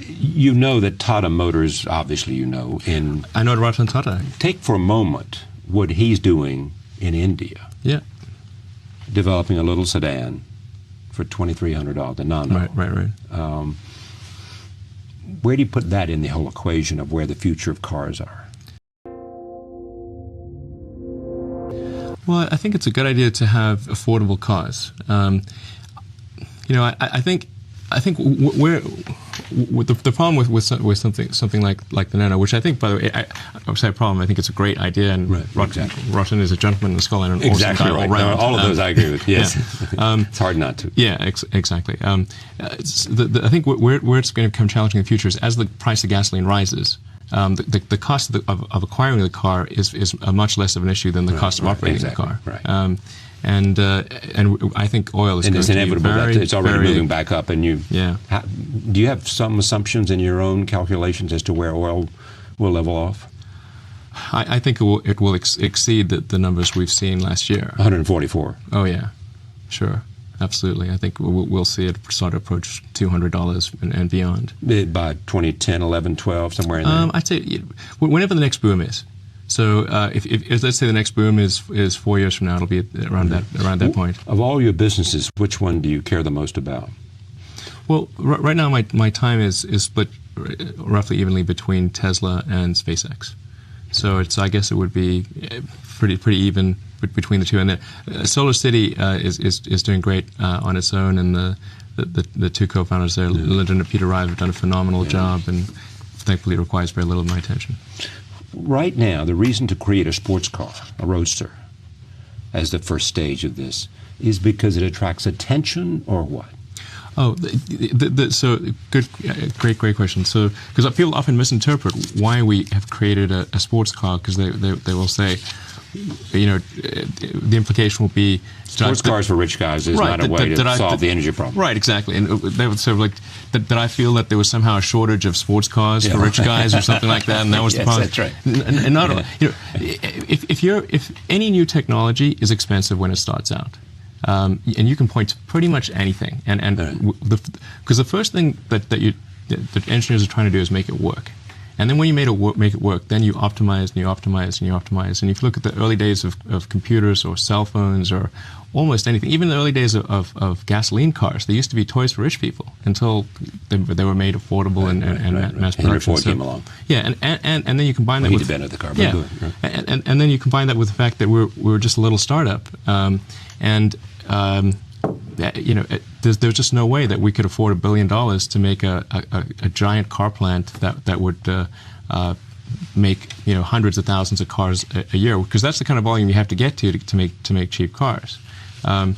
You know that Tata Motors, obviously I know Ratan Tata. Take for a moment what he's doing in India. Yeah. Developing a little sedan for $2,300, the nano. Right. Where do you put that in the whole equation of where the future of cars are? Well, I think it's a good idea to have affordable cars. I think the problem with something like the Nano, which I think, by the way, I would say a problem. I think it's a great idea, and Ratan is a gentleman and a scholar and an awesome guy all around. All of those I agree with. Yes, yeah. It's hard not to. Yeah, exactly. I think where it's going to become challenging in the future is as the price of gasoline rises. The cost of acquiring the car is a much less of an issue than the cost of operating the car. Right. And I think oil is and going it's to inevitable be very, that it's already very, moving back up. And do you have some assumptions in your own calculations as to where oil will level off? I think it will exceed the numbers we've seen last year. 144. Oh yeah, sure, absolutely. I think we'll see it start to approach $200 and beyond by 2010, 11, 12, somewhere in there. I'd say whenever the next boom is. So if let's say the next boom is 4 years from now, it'll be around that point. Of all your businesses, which one do you care the most about? Well, right now my time is split roughly evenly between Tesla and SpaceX. So I guess it would be pretty even between the two. And Solar City is doing great on its own, and the two co-founders there, Lyndon and Peter Rive, have done a phenomenal job, and thankfully it requires very little of my attention. Right now, the reason to create a sports car, a roadster, as the first stage of this, is because it attracts attention, or what? Oh, so good, great question. So, because people often misinterpret why we have created a sports car, because they will say, the implication will be sports cars for rich guys is not a way to solve the energy problem. Right, exactly. And they would say that I feel that there was somehow a shortage of sports cars for rich guys or something like that, and that was the problem. That's right. And not if any new technology is expensive when it starts out. And you can point to pretty much anything, because the first thing that engineers are trying to do is make it work, and then when you make it work, then you optimize and you optimize and you optimize. And if you look at the early days of computers or cell phones or almost anything, even the early days of gasoline cars, they used to be toys for rich people until they were made affordable and mass production. Henry Ford came along. Yeah, and then you combine that with the car. Yeah, and then you combine that with the fact that we're just a little startup, there's just no way that we could afford $1 billion to make a giant car plant that would make hundreds of thousands of cars a year, because that's the kind of volume you have to get to make cheap cars. And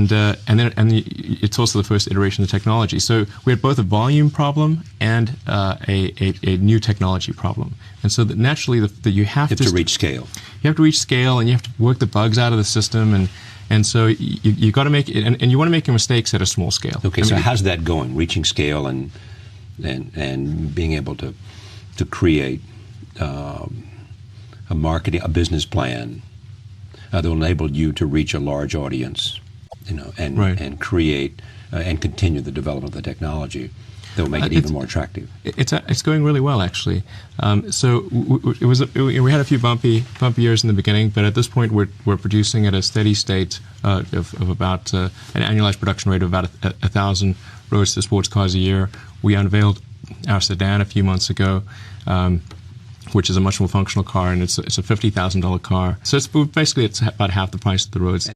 then it's also the first iteration of the technology. So we had both a volume problem and a new technology problem. And so that naturally you have to reach scale. You have to reach scale, and you have to work the bugs out of the system, and so you got to make it, and you want to make your mistakes at a small scale. Okay, so how's that going? Reaching scale and being able to create a business plan that will enable you to reach a large audience, and create and continue the development of the technology that will make it even more attractive. It's going really well, actually. So we had a few bumpy years in the beginning, but at this point we're producing at a steady state of about an annualized production rate of about 1,000 roadster sports cars a year. We unveiled our Sedan a few months ago, which is a much more functional car, and it's a $50,000 car. So it's about half the price of the Roadster.